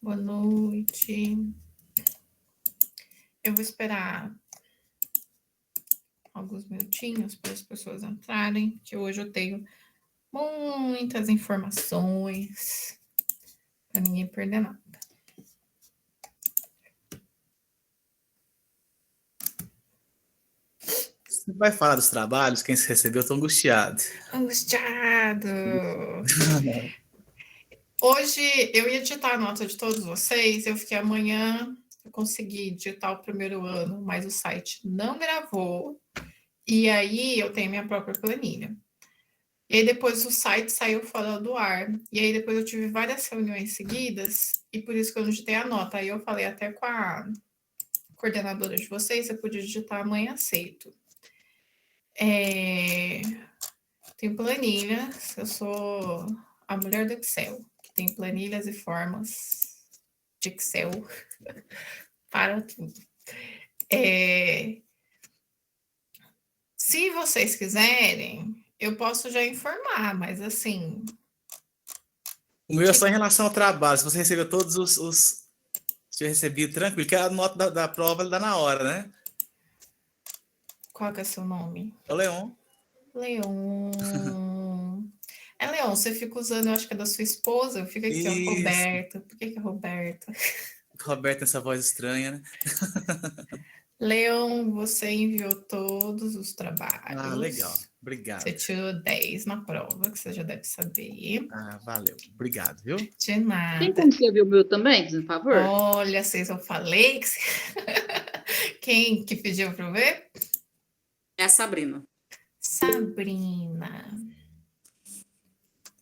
Boa noite. Eu vou esperar alguns minutinhos para as pessoas entrarem, que hoje eu tenho muitas informações para ninguém perder nada. Você vai falar dos trabalhos? Quem se recebeu? Eu tô angustiado. Angustiado! Hoje eu ia digitar a nota de todos vocês, eu fiquei amanhã, eu consegui digitar o primeiro ano, mas o site não gravou, e aí eu tenho minha própria planilha. E aí depois o site saiu fora do ar, e aí depois eu tive várias reuniões seguidas, e por isso que eu não digitei a nota. Aí eu falei até com a coordenadora de vocês, eu podia digitar amanhã aceito. Tem planilhas, eu sou a mulher do Excel, que tem planilhas e formas de Excel para tudo. Se vocês quiserem, eu posso já informar, mas assim. O meu é só em relação ao trabalho. Se você recebeu todos os. Se eu recebi tranquilo, que a nota da prova dá na hora, né? Qual que é seu nome? É o Leon. Leon. É Leon, você fica usando, eu acho que é da sua esposa, fica aqui, ó, Isso. Roberta. Por que é Roberta? Roberto tem essa voz estranha, né? Leon, você enviou todos os Ah, legal. trabalhos. Você Obrigado. tirou 10 na prova, que você já deve saber. Ah, valeu. Obrigado, viu? De Tem nada. como você ver o meu também, por favor? Olha, vocês, eu falei que. Quem que pediu para eu ver? É a Sabrina. Sabrina.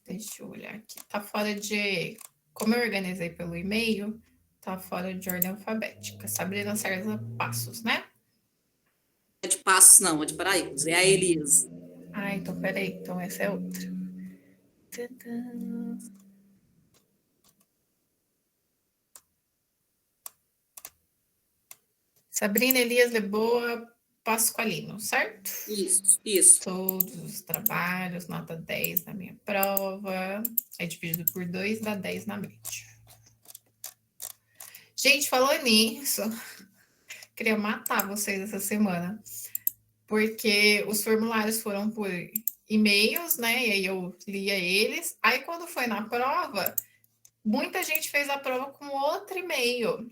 Deixa eu olhar aqui. Tá fora de. Como eu organizei pelo e-mail, tá fora de ordem alfabética. Sabrina César Passos, né? É de Passos, não, é de Paraíba. É a Elias. Ah, então peraí. Então essa é outra. Tadã. Sabrina Elias Leboa Pasqualino, certo? Isso. Todos os trabalhos, nota 10 na minha prova. É dividido por 2, dá 10 na média. Gente, falou nisso. Queria matar vocês essa semana. Porque os formulários foram por e-mails, né? E aí eu lia eles. Aí quando foi na prova, muita gente fez a prova com outro e-mail.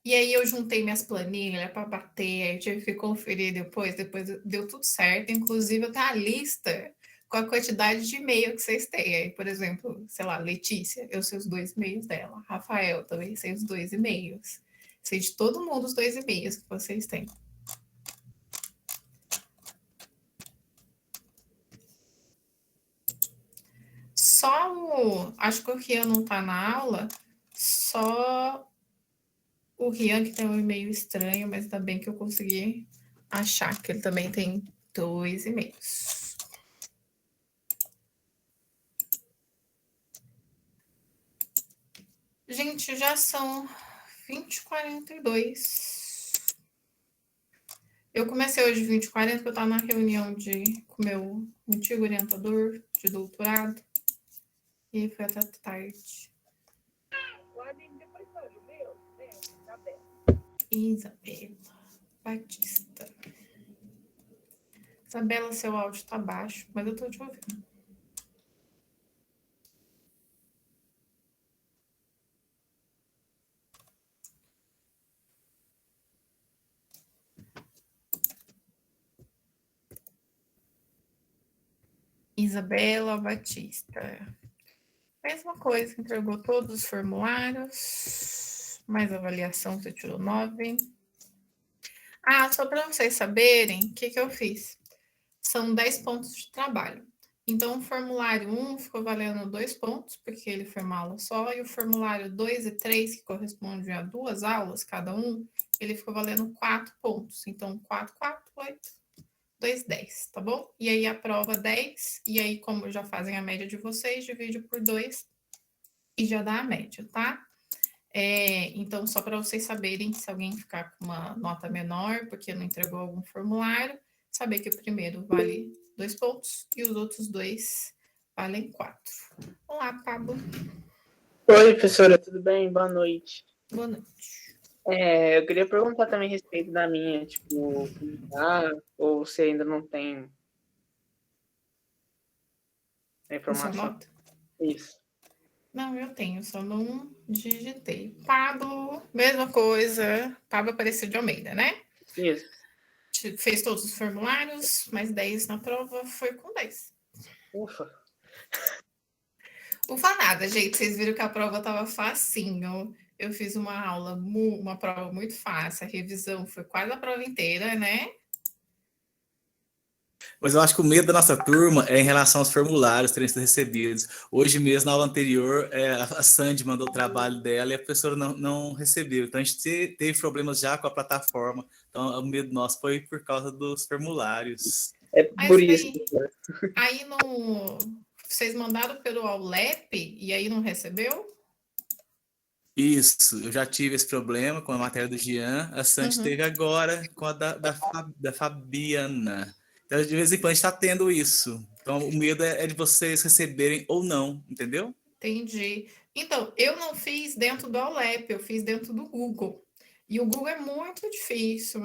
E aí eu juntei minhas planilhas para bater, aí tive que conferir depois deu tudo certo. Inclusive, eu tenho a lista com a quantidade de e-mail que vocês têm. Aí, por exemplo, sei lá, Letícia, eu sei os 2 e-mails dela. Rafael, também sei os 2 e-mails. Sei de todo mundo os 2 e-mails que vocês têm. Acho que o Rian não está na aula, só o Rian que tem um e-mail estranho, mas ainda bem que eu consegui achar que ele também tem 2 e-mails. Gente, já são 20h42. Eu comecei hoje 20h40 porque eu estava na reunião com o meu antigo orientador de doutorado. E aí foi até tarde. Isabela Batista. Isabela, seu áudio tá baixo, mas eu tô te ouvindo. Isabela Batista. Mesma coisa, entregou todos os formulários, mais avaliação, você tirou 9. Ah, só para vocês saberem, o que eu fiz? São 10 pontos de trabalho. Então, o formulário 1 ficou valendo 2 pontos, porque ele foi uma aula só, e o formulário 2 e 3, que correspondem a 2 aulas cada um, ele ficou valendo 4 pontos. Então, 4, 4, 8, 2, 10, tá bom? E aí a prova 10, e aí, como já fazem a média de vocês, divide por 2 e já dá a média, tá? Então, só para vocês saberem, se alguém ficar com uma nota menor, porque não entregou algum formulário, saber que o primeiro vale 2 pontos e os outros 2 valem 4. Olá, Pablo. Oi, professora, tudo bem? Boa noite. Boa noite. Eu queria perguntar também a respeito da minha, tipo, ou você ainda não tem a Sua informação? nota? Isso. Não, eu tenho, só não digitei. Pablo, mesma coisa. Pablo Aparecido de Almeida, né? Isso. Fez todos os formulários, mais 10 na prova, foi com 10. Ufa. Ufa nada, gente. Vocês viram que a prova estava facinho. Eu fiz uma prova muito fácil. A revisão foi quase a prova inteira, né? Mas eu acho que o medo da nossa turma é em relação aos formulários terem sido recebidos. Hoje mesmo, na aula anterior, a Sandy mandou o trabalho dela e a professora não recebeu. Então, a gente teve problemas já com a plataforma. Então, o medo nosso foi por causa dos formulários. É por Mas isso. aí vocês mandaram pelo Aulep e aí não recebeu? Isso, eu já tive esse problema com a matéria do Jean, a Sandy teve agora com a da Fabiana. Então, de vez em quando a gente está tendo isso. Então, o medo é de vocês receberem ou não, entendeu? Entendi. Então, eu não fiz dentro do Aulep, eu fiz dentro do Google. E o Google é muito difícil,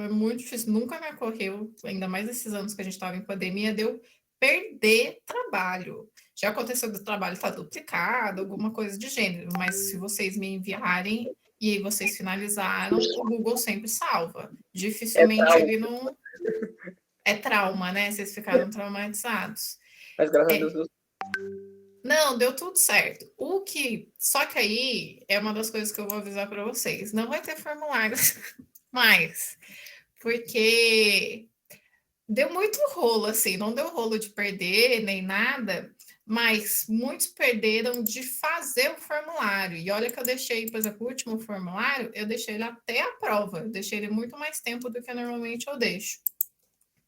nunca me ocorreu, ainda mais esses anos que a gente estava em pandemia, deu perder trabalho. Já aconteceu do trabalho estar duplicado, alguma coisa de gênero, mas se vocês me enviarem e aí vocês finalizaram, o Google sempre salva. Dificilmente ele não. É trauma, né? Vocês ficaram traumatizados. Mas graças a Deus, Não, deu tudo certo. Só que aí é uma das coisas que eu vou avisar para vocês. Não vai ter formulário mais, porque deu muito rolo, assim, não deu rolo de perder nem nada, mas muitos perderam de fazer o formulário. E olha que eu deixei, por exemplo, o último formulário, eu deixei ele até a prova, eu deixei ele muito mais tempo do que normalmente eu deixo.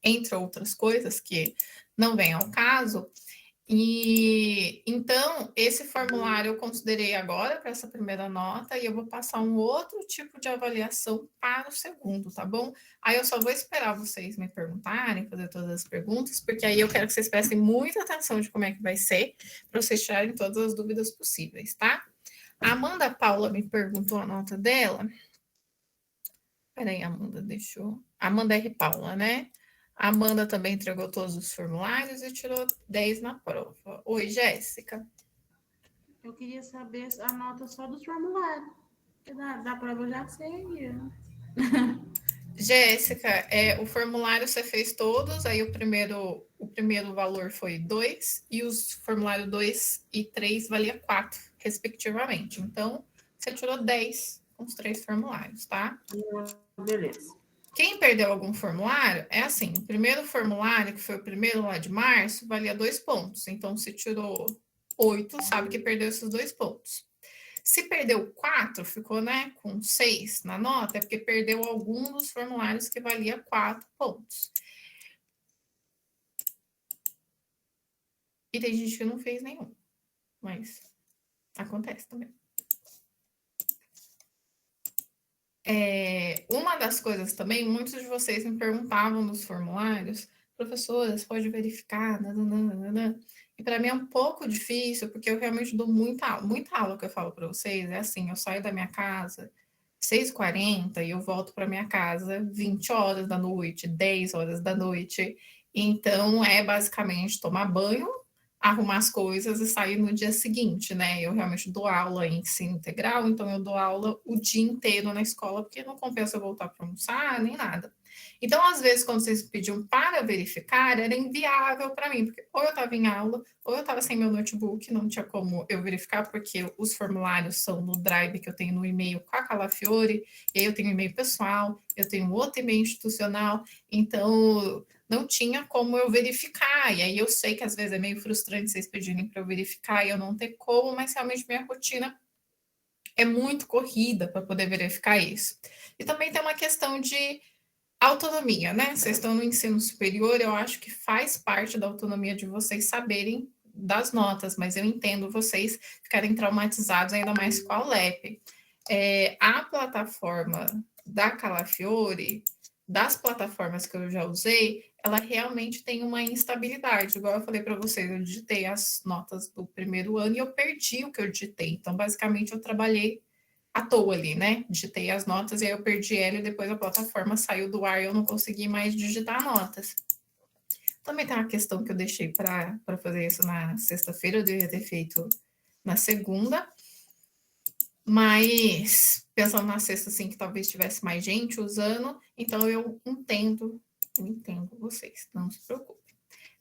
Entre outras coisas que não vem ao caso. E então, esse formulário eu considerei agora para essa primeira nota e eu vou passar um outro tipo de avaliação para o segundo, tá bom? Aí eu só vou esperar vocês me perguntarem, fazer todas as perguntas, porque aí eu quero que vocês prestem muita atenção de como é que vai ser, para vocês tirarem todas as dúvidas possíveis, tá? A Amanda Paula me perguntou a nota dela. Peraí, Amanda, Amanda R. Paula, né? A Amanda também entregou todos os formulários e tirou 10 na prova. Oi, Jéssica. Eu queria saber a nota só dos formulários. Da prova eu já sei. Jéssica, o formulário você fez todos, aí o primeiro valor foi 2 e os formulários 2 e 3 valia 4, respectivamente. Então, você tirou 10 com os 3 formulários, tá? Beleza. Quem perdeu algum formulário, é assim, o primeiro formulário, que foi o primeiro lá de março, valia 2 pontos. Então, se tirou 8, sabe que perdeu esses 2 pontos. Se perdeu 4, ficou, né, com 6 na nota, é porque perdeu algum dos formulários que valia 4 pontos. E tem gente que não fez nenhum, mas acontece também. Uma das coisas também, muitos de vocês me perguntavam nos formulários, professora, você pode verificar, nananana. E para mim é um pouco difícil, porque eu realmente dou muita aula que eu falo para vocês, é assim, eu saio da minha casa 6h40 e eu volto para minha casa 20 horas da noite, 10 horas da noite. Então, é basicamente tomar banho, arrumar as coisas e sair no dia seguinte, né? Eu realmente dou aula em ensino integral, então eu dou aula o dia inteiro na escola, porque não compensa eu voltar para almoçar, nem nada. Então, às vezes, quando vocês pediam para verificar, era inviável para mim, porque ou eu estava em aula, ou eu estava sem meu notebook, não tinha como eu verificar, porque os formulários são no Drive que eu tenho no e-mail com a Calafiore, e aí eu tenho e-mail pessoal, eu tenho outro e-mail institucional, então não tinha como eu verificar, e aí eu sei que às vezes é meio frustrante vocês pedirem para eu verificar e eu não ter como, mas realmente minha rotina é muito corrida para poder verificar isso. E também tem uma questão de autonomia, né? Vocês estão no ensino superior, eu acho que faz parte da autonomia de vocês saberem das notas, mas eu entendo vocês ficarem traumatizados ainda mais com a ULEP. A plataforma da Calafiore, das plataformas que eu já usei, ela realmente tem uma instabilidade. Igual eu falei para vocês, eu digitei as notas do primeiro ano e eu perdi o que eu digitei. Então, basicamente, eu trabalhei à toa ali, né? Digitei as notas e aí eu perdi ela e depois a plataforma saiu do ar e eu não consegui mais digitar notas. Também tem uma questão que eu deixei para fazer isso na sexta-feira, eu devia ter feito na segunda, mas pensando na sexta, assim, que talvez tivesse mais gente usando, então eu entendo vocês, não se preocupem.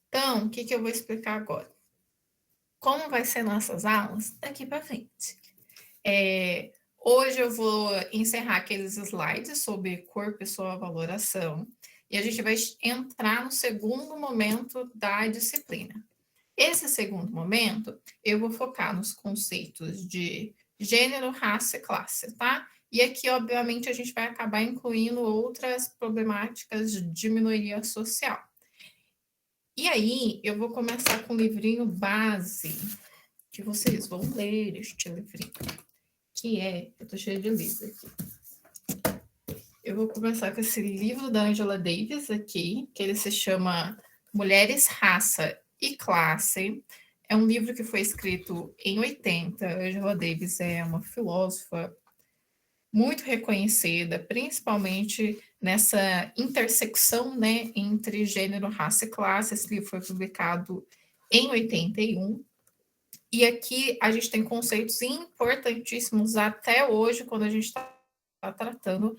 Então, o que eu vou explicar agora? Como vai ser nossas aulas daqui para frente? Hoje eu vou encerrar aqueles slides sobre corpo e sua valoração, e a gente vai entrar no segundo momento da disciplina. Esse segundo momento, eu vou focar nos conceitos de gênero, raça e classe, tá? E aqui, obviamente, a gente vai acabar incluindo outras problemáticas de minoria social. E aí, eu vou começar com o livrinho base, que vocês vão ler este livrinho, que é... Eu tô cheia de livros aqui. Eu vou começar com esse livro da Angela Davis aqui, que ele se chama Mulheres, Raça e Classe. É um livro que foi escrito em 80. Angela Davis é uma filósofa muito reconhecida, principalmente nessa intersecção, né, entre gênero, raça e classe. Esse livro foi publicado em 81. E aqui a gente tem conceitos importantíssimos até hoje, quando a gente está tratando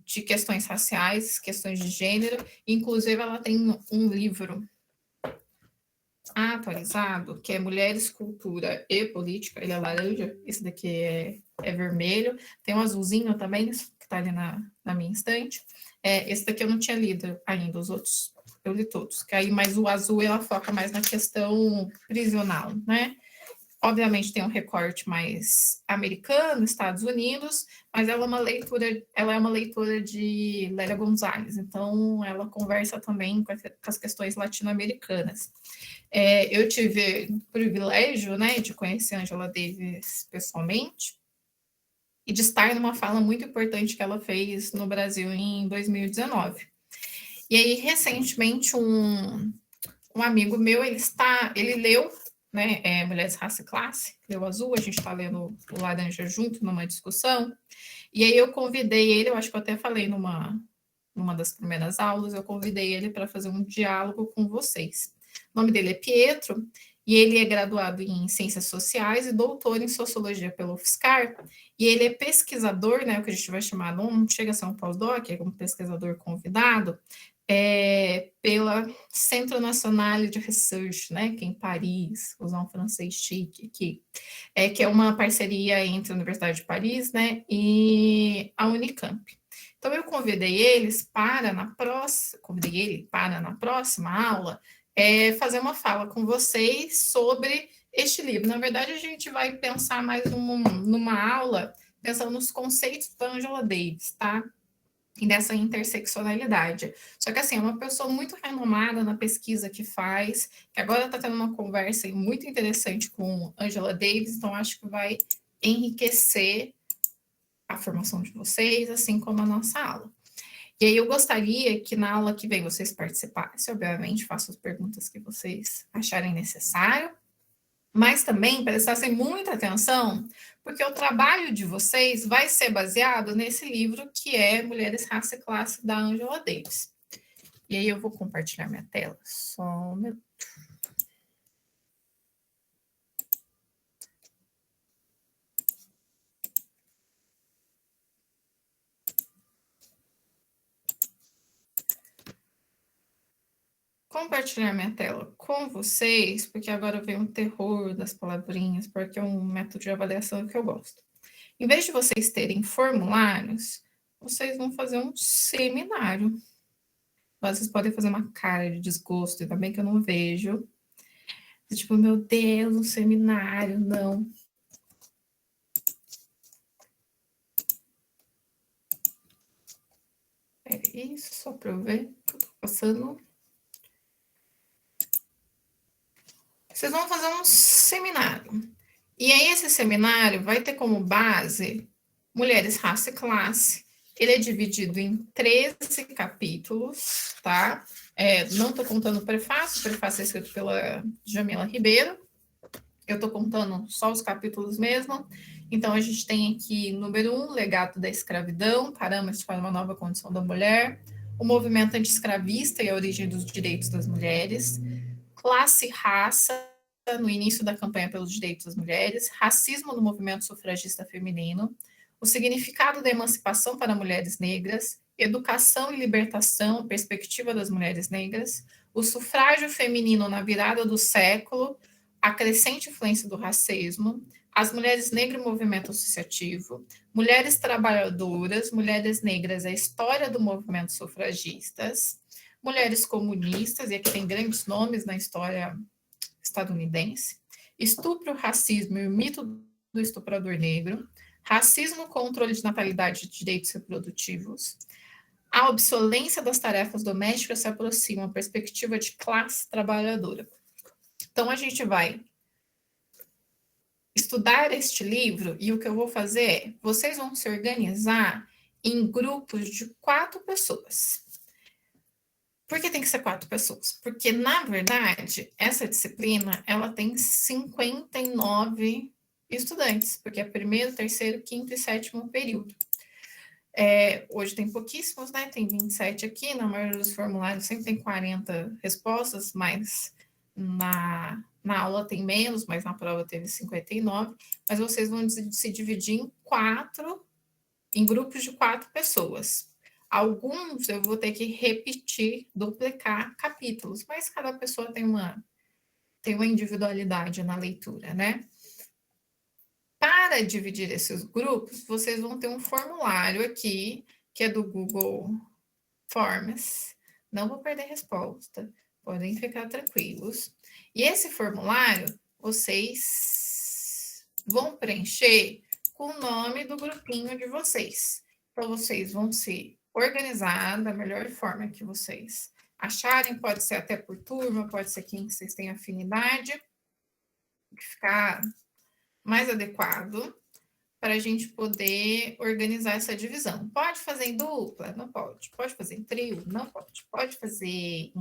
de questões raciais, questões de gênero. Inclusive, ela tem um livro atualizado, que é Mulheres, Cultura e Política. Ele é laranja, esse daqui é vermelho. Tem um azulzinho também, que está ali na minha estante. Esse daqui eu não tinha lido ainda, os outros eu li todos. Que aí, mas o azul, ela foca mais na questão prisional, né? Obviamente tem um recorte mais americano, Estados Unidos, mas ela é uma leitura de Lélia Gonzalez, então ela conversa também com as questões latino-americanas. Eu tive o privilégio, né, de conhecer a Angela Davis pessoalmente e de estar numa fala muito importante que ela fez no Brasil em 2019. E aí, recentemente, um amigo meu, ele leu, né, Mulheres, Raça e Classe, leu Azul, a gente está lendo o Laranja junto numa discussão, e aí eu convidei ele, eu acho que eu até falei numa das primeiras aulas, eu convidei ele para fazer um diálogo com vocês. O nome dele é Pietro, e ele é graduado em Ciências Sociais e doutor em Sociologia pelo UFSCar, e ele é pesquisador, né, o que a gente vai chamar, não chega a ser um pós-doc, é um pesquisador convidado, pela Centro National de Research, né, que é em Paris, usar um francês chique aqui, que é uma parceria entre a Universidade de Paris, né, e a Unicamp. Então, eu convidei ele para, na próxima aula, fazer uma fala com vocês sobre este livro. Na verdade, a gente vai pensar mais numa aula, pensando nos conceitos da Angela Davis, tá? E dessa interseccionalidade. Só que, assim, é uma pessoa muito renomada na pesquisa que faz, que agora está tendo uma conversa muito interessante com Angela Davis, então acho que vai enriquecer a formação de vocês, assim como a nossa aula. E aí eu gostaria que na aula que vem vocês participassem, obviamente, façam as perguntas que vocês acharem necessário, mas também prestassem muita atenção, porque o trabalho de vocês vai ser baseado nesse livro que é Mulheres, Raça e Classe, da Angela Davis. E aí eu vou compartilhar minha tela, só um minuto. Compartilhar minha tela com vocês, porque agora vem um terror das palavrinhas, porque é um método de avaliação que eu gosto. Em vez de vocês terem formulários, vocês vão fazer um seminário. Vocês podem fazer uma cara de desgosto, ainda bem que eu não vejo. Tipo, meu Deus, um seminário, não. Isso, só para eu ver o que eu tô passando. Vocês vão fazer um seminário. E aí, esse seminário vai ter como base Mulheres, Raça e Classe. Ele é dividido em 13 capítulos, tá? Não estou contando o prefácio é escrito pela Jamila Ribeiro. Eu estou contando só os capítulos mesmo. Então, a gente tem aqui, número 1, legado da escravidão, parâmetros para uma nova condição da mulher, o movimento anti-escravista e a origem dos direitos das mulheres, classe e raça, no início da campanha pelos direitos das mulheres, racismo no movimento sufragista feminino, o significado da emancipação para mulheres negras, educação e libertação, perspectiva das mulheres negras, o sufrágio feminino na virada do século, a crescente influência do racismo, as mulheres negras e movimento associativo, mulheres trabalhadoras, mulheres negras, a história do movimento sufragistas, mulheres comunistas, e aqui tem grandes nomes na história estadunidense, estupro, racismo e o mito do estuprador negro, racismo, controle de natalidade e direitos reprodutivos, a obsolência das tarefas domésticas se aproxima, a perspectiva de classe trabalhadora. Então, a gente vai estudar este livro e o que eu vou fazer é, vocês vão se organizar em grupos de 4 pessoas. Por que tem que ser 4 pessoas? Porque, na verdade, essa disciplina, ela tem 59 estudantes, porque é primeiro, terceiro, quinto e sétimo período. Hoje tem pouquíssimos, né? Tem 27 aqui, na maioria dos formulários sempre tem 40 respostas, mas na aula tem menos, mas na prova teve 59, mas vocês vão se dividir em grupos de 4 pessoas. Alguns eu vou ter que repetir, duplicar capítulos, mas cada pessoa tem uma individualidade na leitura, né? Para dividir esses grupos, vocês vão ter um formulário aqui, que é do Google Forms. Não vou perder resposta, podem ficar tranquilos. E esse formulário, vocês vão preencher com o nome do grupinho de vocês. Então, vocês vão se organizar da melhor forma que vocês acharem, pode ser até por turma, pode ser quem vocês têm afinidade, ficar mais adequado para a gente poder organizar essa divisão. Pode fazer em dupla? Não pode. Pode fazer em trio? Não pode. Pode fazer em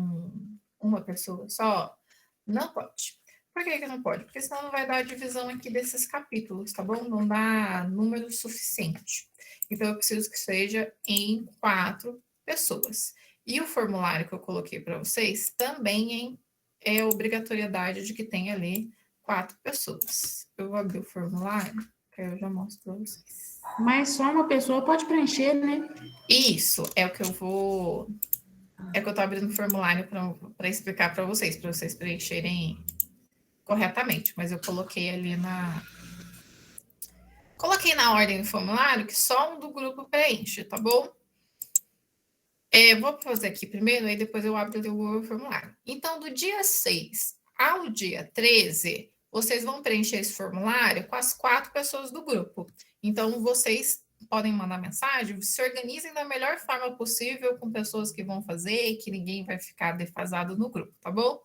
uma pessoa só? Não pode. Por que não pode? Porque senão não vai dar a divisão aqui desses capítulos, tá bom? Não dá número suficiente. Então, eu preciso que seja em 4 pessoas. E o formulário que eu coloquei para vocês também é obrigatoriedade de que tenha ali 4 pessoas. Eu vou abrir o formulário, que eu já mostro para vocês. Mas só uma pessoa pode preencher, né? Isso é o que eu vou... É que eu estou abrindo o formulário para explicar para vocês preencherem corretamente. Mas eu coloquei ali Coloquei na ordem do formulário que só um do grupo preenche, tá bom? Vou fazer aqui primeiro, aí depois eu abro o formulário. Então, do dia 6 ao dia 13, vocês vão preencher esse formulário com as 4 pessoas do grupo. Então, vocês podem mandar mensagem, se organizem da melhor forma possível com pessoas que vão fazer e que ninguém vai ficar defasado no grupo, tá bom?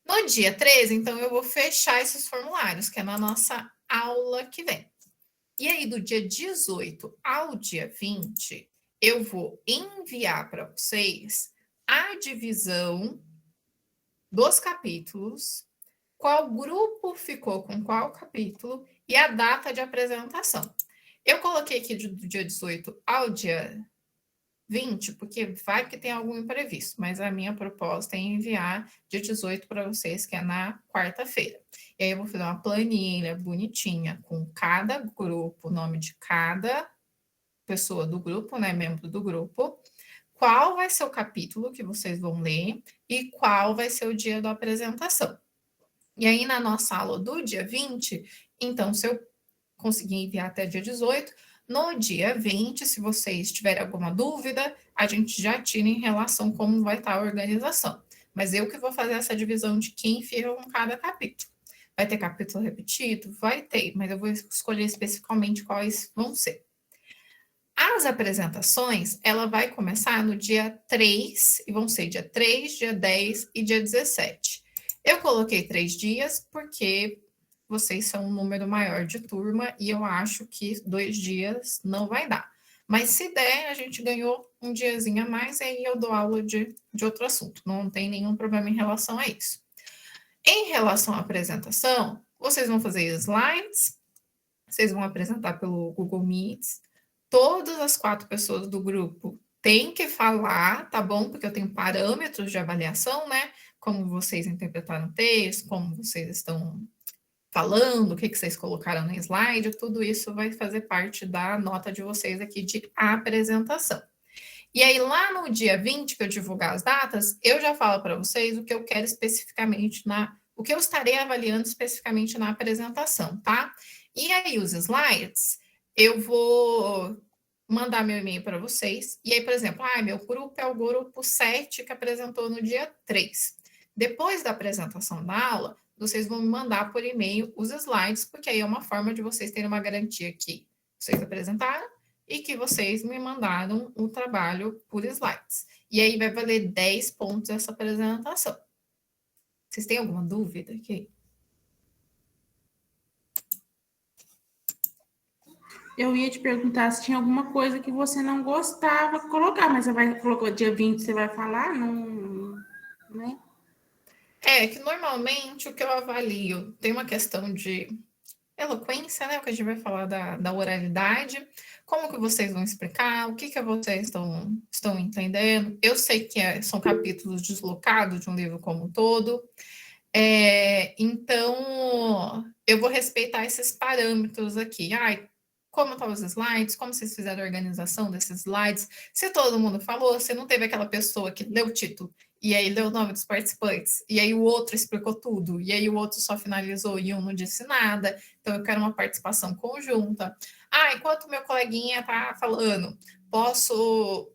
No dia 13, então, eu vou fechar esses formulários, que é na nossa aula que vem. E aí, do dia 18 ao dia 20, eu vou enviar para vocês a divisão dos capítulos, qual grupo ficou com qual capítulo e a data de apresentação. Eu coloquei aqui do dia 18 ao dia 20, porque vai que tem algum imprevisto, mas a minha proposta é enviar dia 18 para vocês, que é na quarta-feira. E aí eu vou fazer uma planilha bonitinha com cada grupo, o nome de cada pessoa do grupo, né, membro do grupo, qual vai ser o capítulo que vocês vão ler e qual vai ser o dia da apresentação. E aí, na nossa aula do dia 20, então, se eu conseguir enviar até dia 18, no dia 20, se vocês tiverem alguma dúvida, a gente já tira em relação como vai estar a organização. Mas eu que vou fazer essa divisão de quem fica com cada capítulo. Vai ter capítulo repetido? Vai ter, mas eu vou escolher especificamente quais vão ser. As apresentações, ela vai começar no dia 3, e vão ser dia 3, dia 10 e dia 17. Eu coloquei 3 dias porque vocês são um número maior de turma e eu acho que 2 dias não vai dar. Mas se der, a gente ganhou um diazinho a mais, e aí eu dou aula de outro assunto. Não tem nenhum problema em relação a isso. Em relação à apresentação, vocês vão fazer slides, vocês vão apresentar pelo Google Meets. Todas as 4 pessoas do grupo têm que falar, tá bom? Porque eu tenho parâmetros de avaliação, né? Como vocês interpretaram o texto, como vocês estão falando, o que vocês colocaram no slide, tudo isso vai fazer parte da nota de vocês aqui de apresentação. E aí, lá no dia 20, que eu divulgar as datas, eu já falo para vocês o que eu quero especificamente o que eu estarei avaliando especificamente na apresentação, tá? E aí, os slides, eu vou mandar meu e-mail para vocês. E aí, por exemplo, meu grupo é o grupo 7 que apresentou no dia 3. Depois da apresentação da aula, vocês vão me mandar por e-mail os slides, porque aí é uma forma de vocês terem uma garantia que vocês apresentaram e que vocês me mandaram o trabalho por slides. E aí vai valer 10 pontos essa apresentação. Vocês têm alguma dúvida aqui? Eu ia te perguntar se tinha alguma coisa que você não gostava de colocar, mas você vai colocar dia 20, você vai falar? Não, né? É que normalmente o que eu avalio tem uma questão de eloquência, né? O que a gente vai falar da oralidade, como que vocês vão explicar, o que vocês estão entendendo. Eu sei que são capítulos deslocados de um livro como um todo, então eu vou respeitar esses parâmetros aqui. Como estão os slides, como vocês fizeram a organização desses slides, se todo mundo falou, se não teve aquela pessoa que leu o título, e aí leu o nome dos participantes, e aí o outro explicou tudo, e aí o outro só finalizou e um não disse nada, então eu quero uma participação conjunta. Enquanto meu coleguinha está falando, posso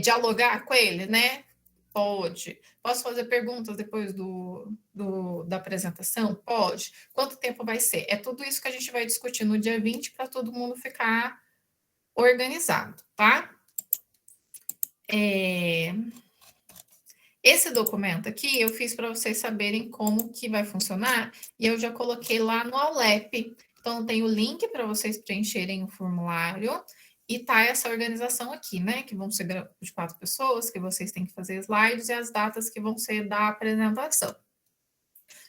dialogar com ele, né? Pode. Posso fazer perguntas depois da apresentação? Pode. Quanto tempo vai ser? É tudo isso que a gente vai discutir no dia 20 para todo mundo ficar organizado, tá? Esse documento aqui eu fiz para vocês saberem como que vai funcionar e eu já coloquei lá no Aulep. Então, tem o link para vocês preencherem o formulário e tá essa organização aqui, né? Que vão ser de 4 pessoas, que vocês têm que fazer slides e as datas que vão ser da apresentação.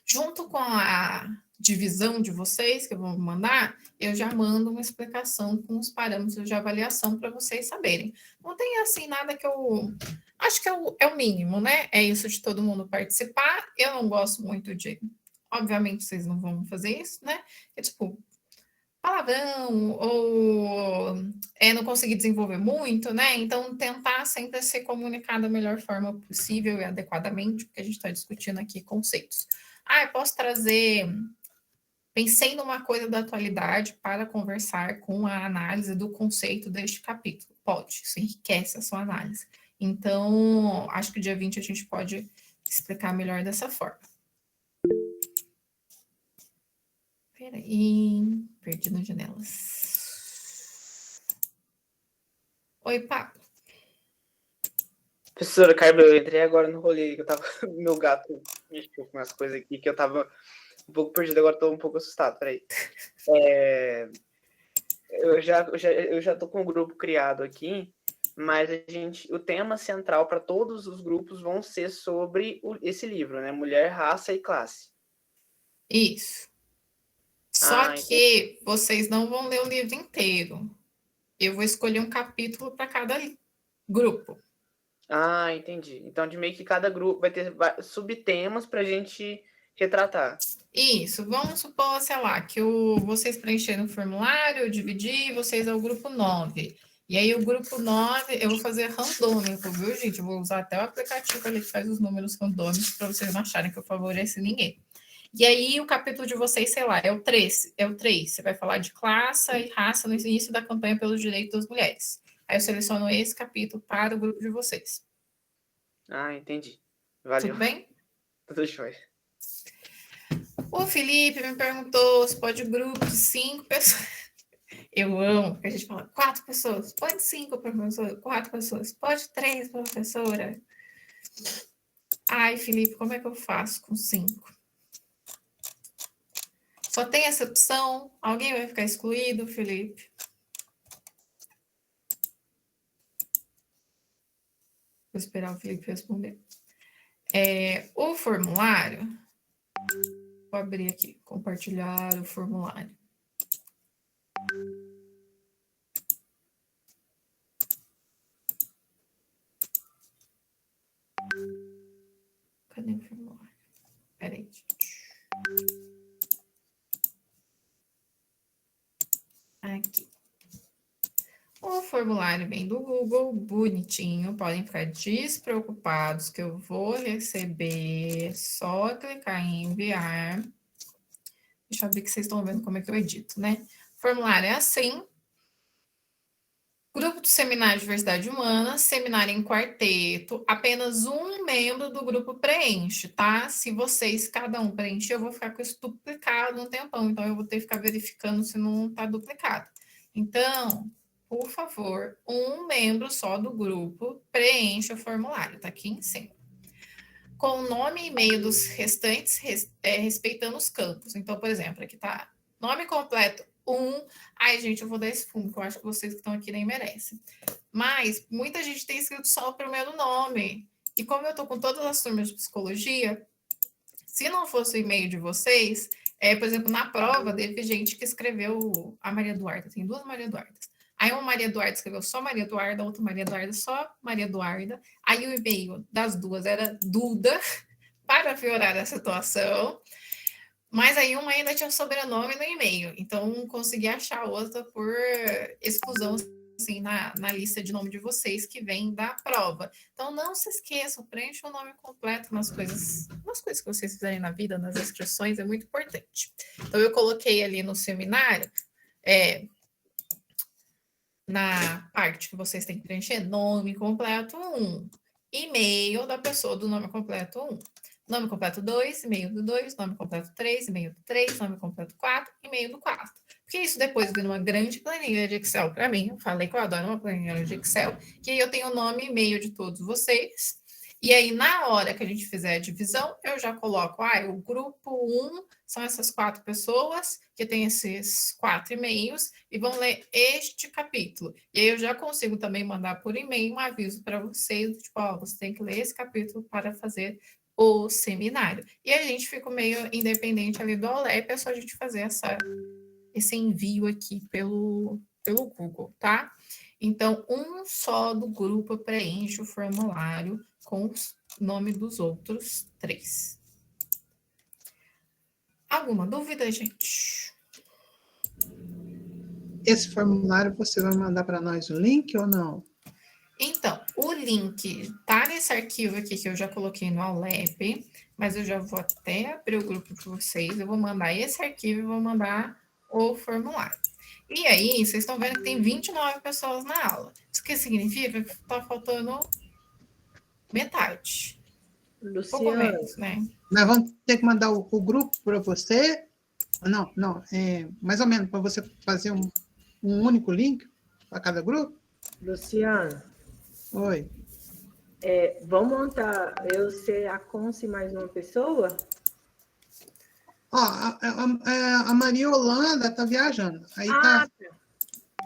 Junto com a divisão de vocês, que eu vou mandar, eu já mando uma explicação com os parâmetros de avaliação para vocês saberem. Não tem, assim, nada que eu... Acho que é o mínimo, né? É isso de todo mundo participar. Eu não gosto muito de... Obviamente, vocês não vão fazer isso, né? É tipo, palavrão, ou não conseguir desenvolver muito, né? Então, tentar sempre ser comunicado da melhor forma possível e adequadamente, porque a gente está discutindo aqui conceitos. Eu posso trazer... Pensei numa coisa da atualidade para conversar com a análise do conceito deste capítulo. Pode, isso enriquece a sua análise. Então, acho que o dia 20 a gente pode explicar melhor dessa forma. Peraí, perdi nas janelas. Oi, Pablo. Professora Carmen, eu entrei agora no rolê, que eu tava... Meu gato mexeu com umas coisas aqui, que eu tava um pouco perdido, agora tô um pouco assustado, peraí. Eu já tô com um grupo criado aqui, mas o tema central para todos os grupos vão ser sobre esse livro, né? Mulher, Raça e Classe. Isso. Só que vocês não vão ler o livro inteiro. Eu vou escolher um capítulo para cada grupo. Entendi. Então, de meio que cada grupo vai ter subtemas para a gente retratar. Isso. Vamos supor, sei lá, que vocês preencheram o formulário, eu dividi, vocês é o grupo 9. E aí, o grupo 9, eu vou fazer randômico, viu, gente? Eu vou usar até o aplicativo ali que faz os números randômicos para vocês não acharem que eu favoreci ninguém. E aí, o capítulo de vocês, sei lá, é o 3. Você vai falar de classe e raça no início da campanha pelos direitos das mulheres. Aí eu seleciono esse capítulo para o grupo de vocês. Entendi. Valeu. Tudo bem? Tudo jóia. O Felipe me perguntou se pode grupo de 5 pessoas. Eu amo, porque a gente fala 4 pessoas. Pode 5, professor. 4 pessoas. Pode 3, professora. Felipe, como é que eu faço com 5? Só tem essa opção? Alguém vai ficar excluído, Felipe? Vou esperar o Felipe responder. O formulário, vou abrir aqui, compartilhar o formulário. Cadê o formulário? Peraí, gente. Aqui. O formulário vem do Google, bonitinho. Podem ficar despreocupados que eu vou receber. Só clicar em enviar. Deixa eu ver que vocês estão vendo como é que eu edito, né? O formulário é assim. Grupo do Seminário Diversidade Humana, seminário em quarteto, apenas um membro do grupo preenche, tá? Se vocês, cada um preencher, eu vou ficar com isso duplicado um tempão, então eu vou ter que ficar verificando se não tá duplicado. Então, por favor, um membro só do grupo preenche o formulário, tá aqui em cima. Com o nome e e-mail dos restantes, respeitando os campos. Então, por exemplo, aqui tá nome completo, 1. Ai, gente, eu vou dar esse fundo, que eu acho que vocês que estão aqui nem merecem. Mas muita gente tem escrito só o primeiro nome. E como eu tô com todas as turmas de psicologia, se não fosse o e-mail de vocês, por exemplo, na prova, teve gente que escreveu a Maria Eduarda. Tem 2 Maria Eduardas. Aí uma Maria Eduarda escreveu só Maria Eduarda, outra Maria Eduarda só Maria Eduarda. Aí o e-mail das duas era Duda, para piorar a situação. Mas aí uma ainda tinha sobrenome no e-mail. Então, consegui achar outra por exclusão, assim, na lista de nome de vocês que vem da prova. Então, não se esqueçam, preencha o nome completo nas coisas que vocês fizerem na vida, nas inscrições, é muito importante. Então, eu coloquei ali no seminário, na parte que vocês têm que preencher, nome completo 1, e-mail da pessoa do nome completo 1. Nome completo 2, e-mail do 2, nome completo 3, e-mail do 3, nome completo 4, e-mail do 4. Porque isso depois vira uma grande planilha de Excel para mim. Eu falei que eu adoro uma planilha de Excel, que aí eu tenho o nome e e-mail de todos vocês. E aí, na hora que a gente fizer a divisão, eu já coloco, o grupo 1 são essas 4 pessoas que têm esses 4 e-mails e vão ler este capítulo. E aí eu já consigo também mandar por e-mail um aviso para vocês, tipo, você tem que ler esse capítulo para fazer o seminário. E a gente fica meio independente ali do Aulep, é só a gente fazer esse envio aqui pelo Google, tá? Então, um só do grupo preenche o formulário com o nome dos outros 3. Alguma dúvida, gente? Esse formulário você vai mandar para nós o link ou não? Então, o link tá nesse arquivo aqui que eu já coloquei no Aulep, mas eu já vou até abrir o grupo para vocês. Eu vou mandar esse arquivo e vou mandar o formulário. E aí, vocês estão vendo que tem 29 pessoas na aula. Isso que significa que tá faltando metade. Pouco menos, né? Nós vamos ter que mandar o grupo para você? Não, mais ou menos, para você fazer um único link para cada grupo? Luciana, Oi. vamos montar eu ser a Conce mais uma pessoa? Ó, a Maria Holanda tá viajando. Aí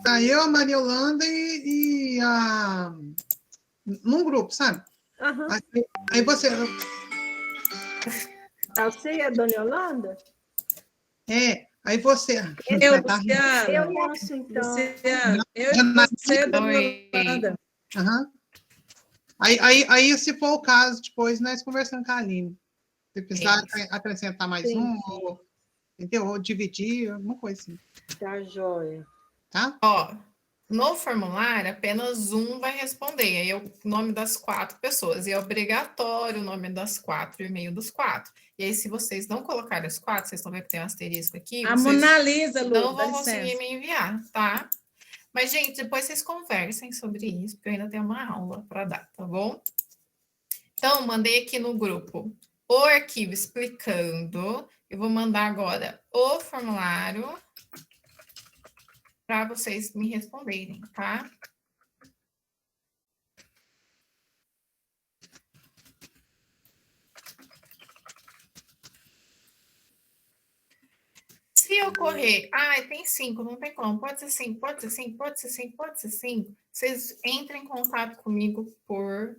tá eu, a Maria Holanda e a... num grupo, sabe? Aham. Aí você... Você e a Dona Yolanda? Aí você... Luciana. Eu posso, então. Luciana, eu e você, Dona Yolanda. Aham. Aí, se for o caso, depois nós conversamos com a Aline. Se precisar acrescentar mais Sim. entendeu? Ou dividir, alguma coisa assim. Tá joia. Tá? Ó, no formulário, apenas um vai responder. Aí é o nome das 4 pessoas. E é obrigatório o nome das 4 e o e-mail dos 4. E aí, se vocês não colocarem os 4, vocês estão vendo que tem um asterisco aqui. A vocês Mona Lisa, Lu, não dá vão conseguir licença. me enviar, tá? Mas, gente, depois vocês conversem sobre isso, porque eu ainda tenho uma aula para dar, tá bom? Então, mandei aqui no grupo o arquivo explicando. Eu vou mandar agora o formulário para vocês me responderem, tá? Se ocorrer, tem 5, não tem como, pode ser 5, pode ser 5, pode ser 5, pode ser 5, vocês entrem em contato comigo por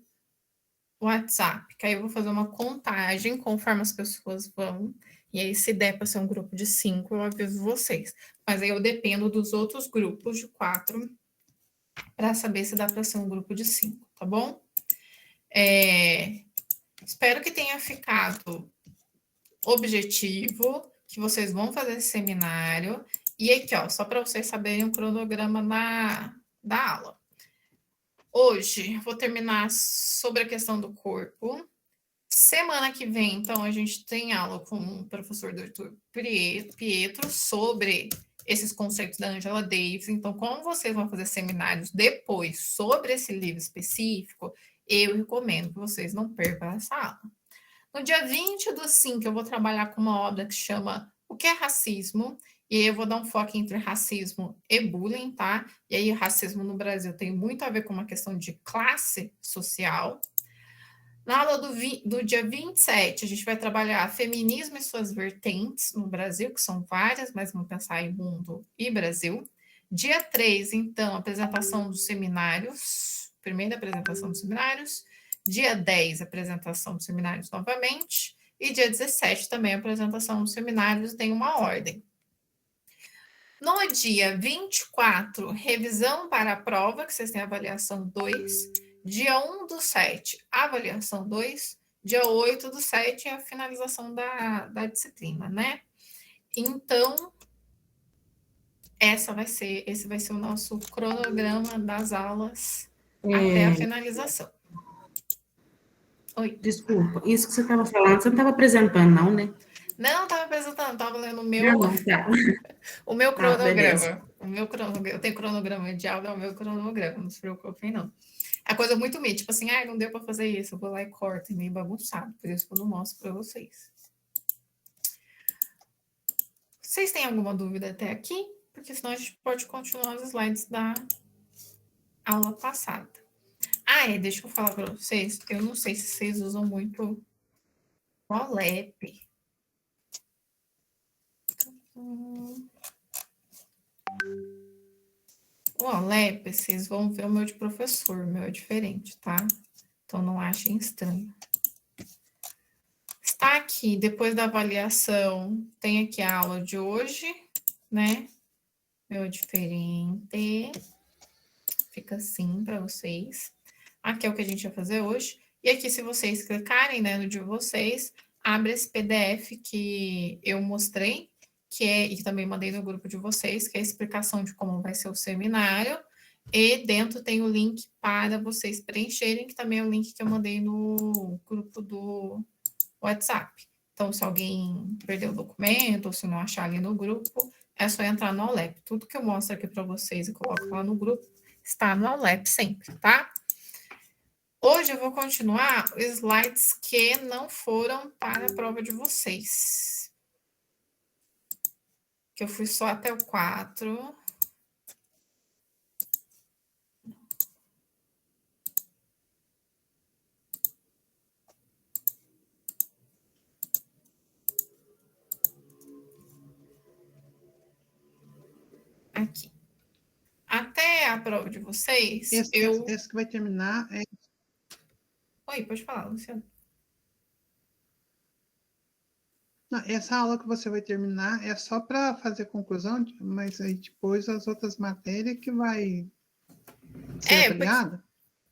WhatsApp, que aí eu vou fazer uma contagem conforme as pessoas vão, e aí se der para ser um grupo de 5, eu aviso vocês. Mas aí eu dependo dos outros grupos de 4 para saber se dá para ser um grupo de 5, tá bom? Espero que tenha ficado objetivo, que vocês vão fazer esse seminário. E aqui, ó, só para vocês saberem o cronograma da aula. Hoje, vou terminar sobre a questão do corpo. Semana que vem, então, a gente tem aula com o professor Dr. Pietro sobre esses conceitos da Angela Davis. Então, como vocês vão fazer seminários depois sobre esse livro específico, eu recomendo que vocês não percam essa aula. No dia 20/5, eu vou trabalhar com uma obra que chama O que é Racismo? E aí eu vou dar um foco entre racismo e bullying, tá? E aí racismo no Brasil tem muito a ver com uma questão de classe social. Na aula do dia 27, a gente vai trabalhar feminismo e suas vertentes no Brasil, que são várias, mas vamos pensar em mundo e Brasil. Dia 3, então, apresentação dos seminários, primeira apresentação dos seminários. Dia 10, apresentação dos seminários novamente. E dia 17, também apresentação dos seminários, tem uma ordem. No dia 24, revisão para a prova, que vocês têm avaliação 2. Dia 1/7, avaliação 2. Dia 8/7 é a finalização da disciplina, né? Então, esse vai ser o nosso cronograma das aulas até a finalização. Oi. Desculpa, isso que você estava falando, você não estava apresentando, não, né? Não, estava apresentando, estava lendo o meu, Tá. o meu beleza. cronograma. Eu tenho cronograma de aula, é o meu cronograma, não se preocupem, não. É coisa muito mínima, tipo assim, não deu para fazer isso, eu vou lá e corto, e meio bagunçado, por isso que eu não mostro para vocês. Vocês têm alguma dúvida até aqui? Porque senão a gente pode continuar os slides da aula passada. Deixa eu falar para vocês, eu não sei se vocês usam muito o OLEP. O OLEP, vocês vão ver o meu de professor, o meu é diferente, tá? Então, não achem estranho. Está aqui, depois da avaliação, tem aqui a aula de hoje, né? Meu é diferente. Fica assim para vocês. Aqui é o que a gente vai fazer hoje. E aqui, se vocês clicarem, né, no de vocês, abre esse PDF que eu mostrei, e que também mandei no grupo de vocês, que é a explicação de como vai ser o seminário. E dentro tem o link para vocês preencherem, que também é o link que eu mandei no grupo do WhatsApp. Então, se alguém perdeu o documento, ou se não achar ali no grupo, é só entrar no Aulep. Tudo que eu mostro aqui para vocês e coloco lá no grupo, está no Aulep sempre, tá? Hoje eu vou continuar os slides que não foram para a prova de vocês. Que eu fui só até o 4. Aqui. Até a prova de vocês, Esse que vai terminar é... Oi, pode falar, Luciano. Não, essa aula que você vai terminar é só para fazer conclusão, mas aí depois as outras matérias que vai ser avaliada?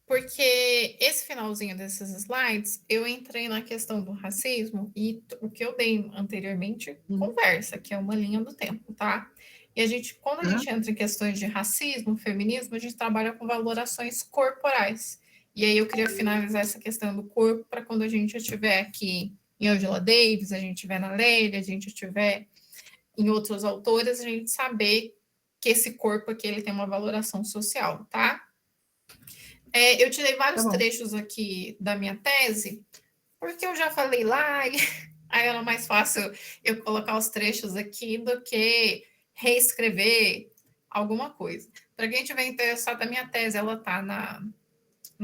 Porque esse finalzinho desses slides, eu entrei na questão do racismo e o que eu dei anteriormente, conversa, que é uma linha do tempo, tá? E quando a gente entra em questões de racismo, feminismo, a gente trabalha com valorações corporais. E aí eu queria finalizar essa questão do corpo para quando a gente estiver aqui em Angela Davis, a gente estiver na Leila, a gente estiver em outros autores, a gente saber que esse corpo aqui ele tem uma valoração social, tá? Eu tirei vários trechos aqui da minha tese, porque eu já falei lá, e aí era mais fácil eu colocar os trechos aqui do que reescrever alguma coisa. Para quem estiver interessado, a minha tese, ela está na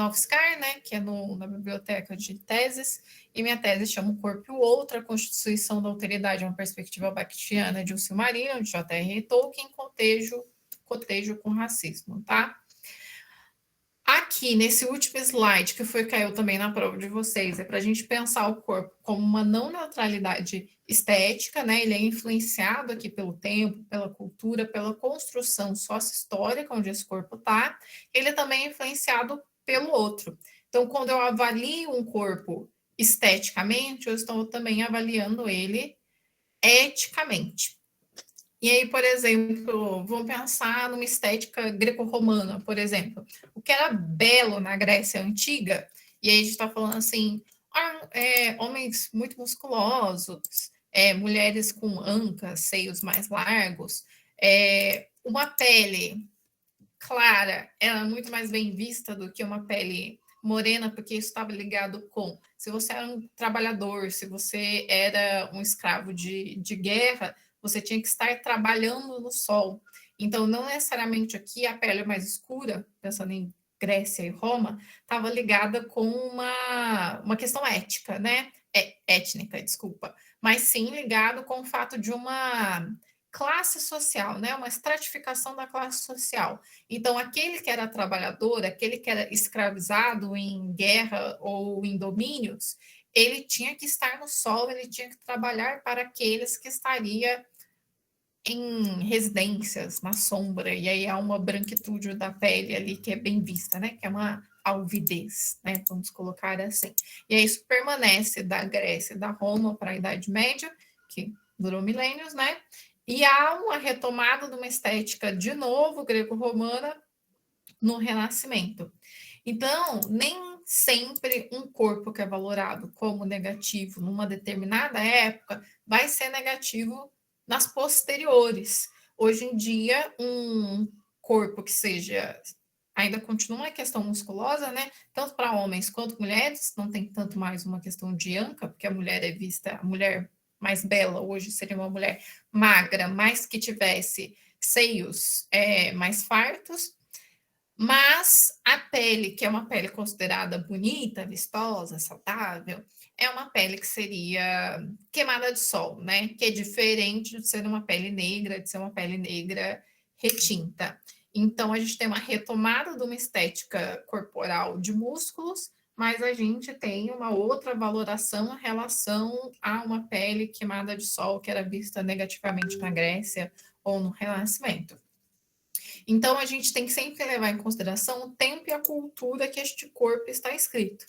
UFSCar, né, que é na biblioteca de teses, e minha tese chama O Corpo e o Outro, a Constituição da Alteridade, uma perspectiva baktiana de Silmarillion, de J.R.R. Tolkien, cotejo com racismo, tá? Aqui, nesse último slide, que caiu também na prova de vocês, é para a gente pensar o corpo como uma não neutralidade estética, né? Ele é influenciado aqui pelo tempo, pela cultura, pela construção sócio-histórica onde esse corpo está. Ele também é influenciado pelo outro. Então, quando eu avalio um corpo esteticamente, eu estou também avaliando ele eticamente. E aí, por exemplo, vamos pensar numa estética greco-romana, por exemplo. O que era belo na Grécia Antiga, e aí a gente está falando assim, homens muito musculosos, mulheres com ancas, seios mais largos, uma pele clara era muito mais bem vista do que uma pele morena, porque isso estava ligado com se você era um trabalhador, se você era um escravo de guerra, você tinha que estar trabalhando no sol. Então, não necessariamente aqui a pele mais escura, pensando em Grécia e Roma, estava ligada com uma questão ética, né? Étnica, desculpa. Mas sim ligado com o fato de uma classe social, né? Uma estratificação da classe social. Então, aquele que era trabalhador, aquele que era escravizado em guerra ou em domínios, ele tinha que estar no sol, ele tinha que trabalhar para aqueles que estaria em residências, na sombra, e aí há uma branquitude da pele ali que é bem vista, né? Que é uma alvidez, né? Vamos colocar assim. E aí isso permanece da Grécia e da Roma para a Idade Média, que durou milênios, né? E há uma retomada de uma estética, de novo, greco-romana, no Renascimento. Então, nem sempre um corpo que é valorado como negativo numa determinada época vai ser negativo nas posteriores. Hoje em dia, um corpo que seja ainda continua uma questão musculosa, né? Tanto para homens quanto mulheres, não tem tanto mais uma questão de anca, porque a mulher é vista, a mulher mais bela hoje seria uma mulher magra, mas que tivesse seios mais fartos. Mas a pele, que é uma pele considerada bonita, vistosa, saudável, é uma pele que seria queimada de sol, né? Que é diferente de ser uma pele negra, de ser uma pele negra retinta. Então, a gente tem uma retomada de uma estética corporal de músculos, mas a gente tem uma outra valoração em relação a uma pele queimada de sol, que era vista negativamente na Grécia ou no Renascimento. Então, a gente tem que sempre levar em consideração o tempo e a cultura que este corpo está escrito.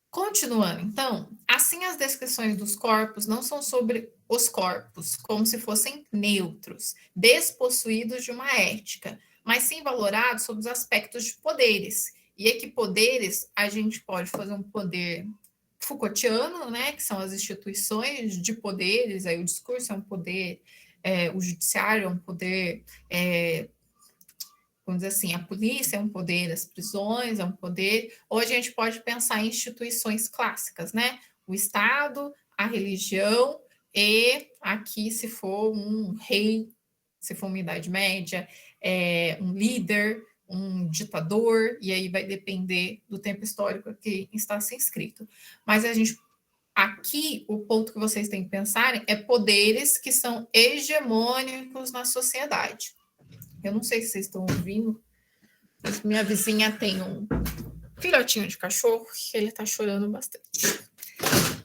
Continuando, então, assim as descrições dos corpos não são sobre os corpos, como se fossem neutros, despossuídos de uma ética, mas sim valorados sobre os aspectos de poderes. E aqui poderes, a gente pode fazer um poder Foucaultiano, né, que são as instituições de poderes, aí o discurso é um poder, o judiciário é um poder, vamos dizer assim, a polícia é um poder, as prisões é um poder, ou a gente pode pensar em instituições clássicas, né? O Estado, a religião e aqui, se for um rei, se for uma Idade Média, um líder, um ditador, e aí vai depender do tempo histórico que está se inscrito. Mas a gente, aqui, o ponto que vocês têm que pensar é poderes que são hegemônicos na sociedade. Eu não sei se vocês estão ouvindo, mas minha vizinha tem um filhotinho de cachorro que ele está chorando bastante.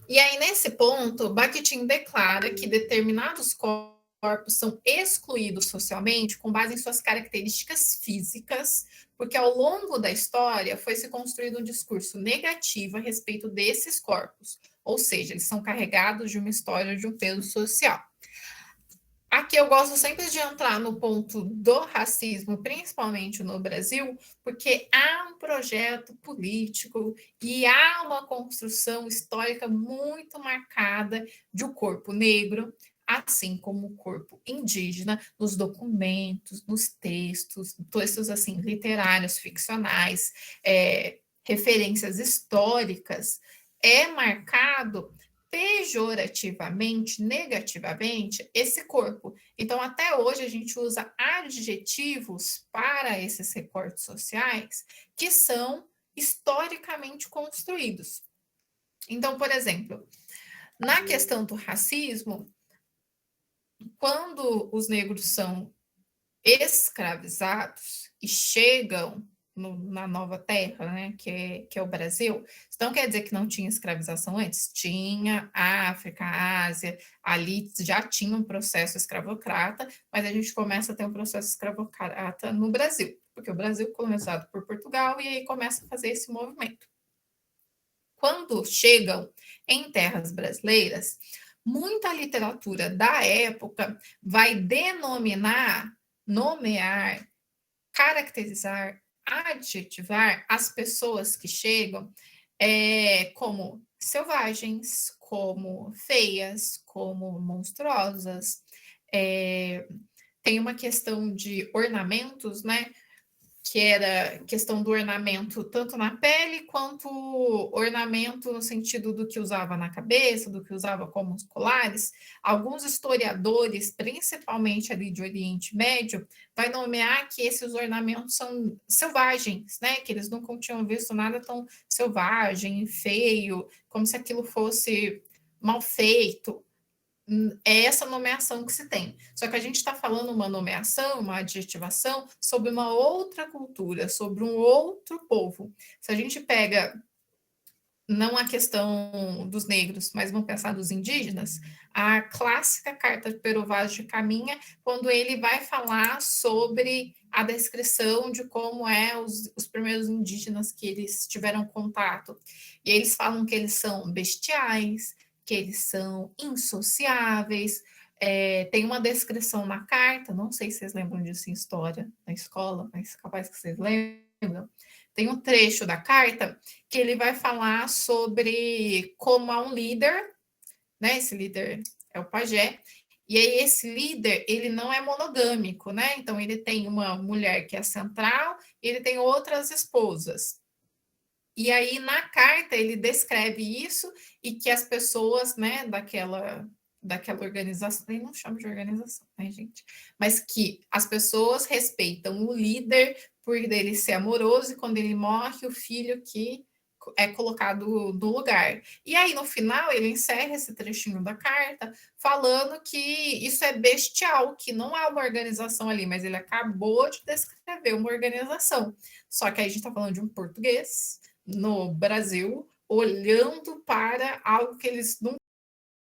E aí, nesse ponto, Bakhtin declara que determinados corpos são excluídos socialmente com base em suas características físicas, porque ao longo da história foi se construído um discurso negativo a respeito desses corpos, ou seja, eles são carregados de uma história de um peso social. Aqui eu gosto sempre de entrar no ponto do racismo, principalmente no Brasil, porque há um projeto político e há uma construção histórica muito marcada de um corpo negro, assim como o corpo indígena, nos documentos, nos textos assim, literários, ficcionais, referências históricas, é marcado pejorativamente, negativamente, esse corpo. Então, até hoje, a gente usa adjetivos para esses recortes sociais que são historicamente construídos. Então, por exemplo, na questão do racismo, quando os negros são escravizados e chegam na nova terra, né, que é o Brasil. Então, quer dizer que não tinha escravização antes? Tinha. África, Ásia, ali já tinha um processo escravocrata, mas a gente começa a ter um processo escravocrata no Brasil, porque o Brasil é colonizado por Portugal e aí começa a fazer esse movimento. Quando chegam em terras brasileiras, muita literatura da época vai denominar, nomear, caracterizar, adjetivar as pessoas que chegam como selvagens, como feias, como monstruosas. Tem uma questão de ornamentos, né? Que era questão do ornamento tanto na pele quanto ornamento no sentido do que usava na cabeça, do que usava como colares. Alguns historiadores, principalmente ali de Oriente Médio, vai nomear que esses ornamentos são selvagens, né? Que eles nunca tinham visto nada tão selvagem, feio, como se aquilo fosse mal feito. É essa nomeação que se tem. Só que a gente está falando uma nomeação, uma adjetivação sobre uma outra cultura, sobre um outro povo. Se a gente pega não a questão dos negros, mas vamos pensar dos indígenas, a clássica carta de Pero Vaz de Caminha, quando ele vai falar sobre a descrição de como os primeiros indígenas que eles tiveram contato. E eles falam que eles são bestiais, que eles são insociáveis. Tem uma descrição na carta, não sei se vocês lembram disso em história na escola, mas capaz que vocês lembram. Tem um trecho da carta que ele vai falar sobre como há um líder, né? Esse líder é o pajé, e aí esse líder, ele não é monogâmico, né? Então ele tem uma mulher que é central, e ele tem outras esposas. E aí, na carta, ele descreve isso e que as pessoas, né, daquela organização, nem não chamo de organização, né, gente? Mas que as pessoas respeitam o líder por ele ser amoroso e quando ele morre, o filho que é colocado no lugar. E aí, no final, ele encerra esse trechinho da carta falando que isso é bestial, que não há uma organização ali, mas ele acabou de descrever uma organização. Só que aí a gente está falando de um português no Brasil, olhando para algo que eles nunca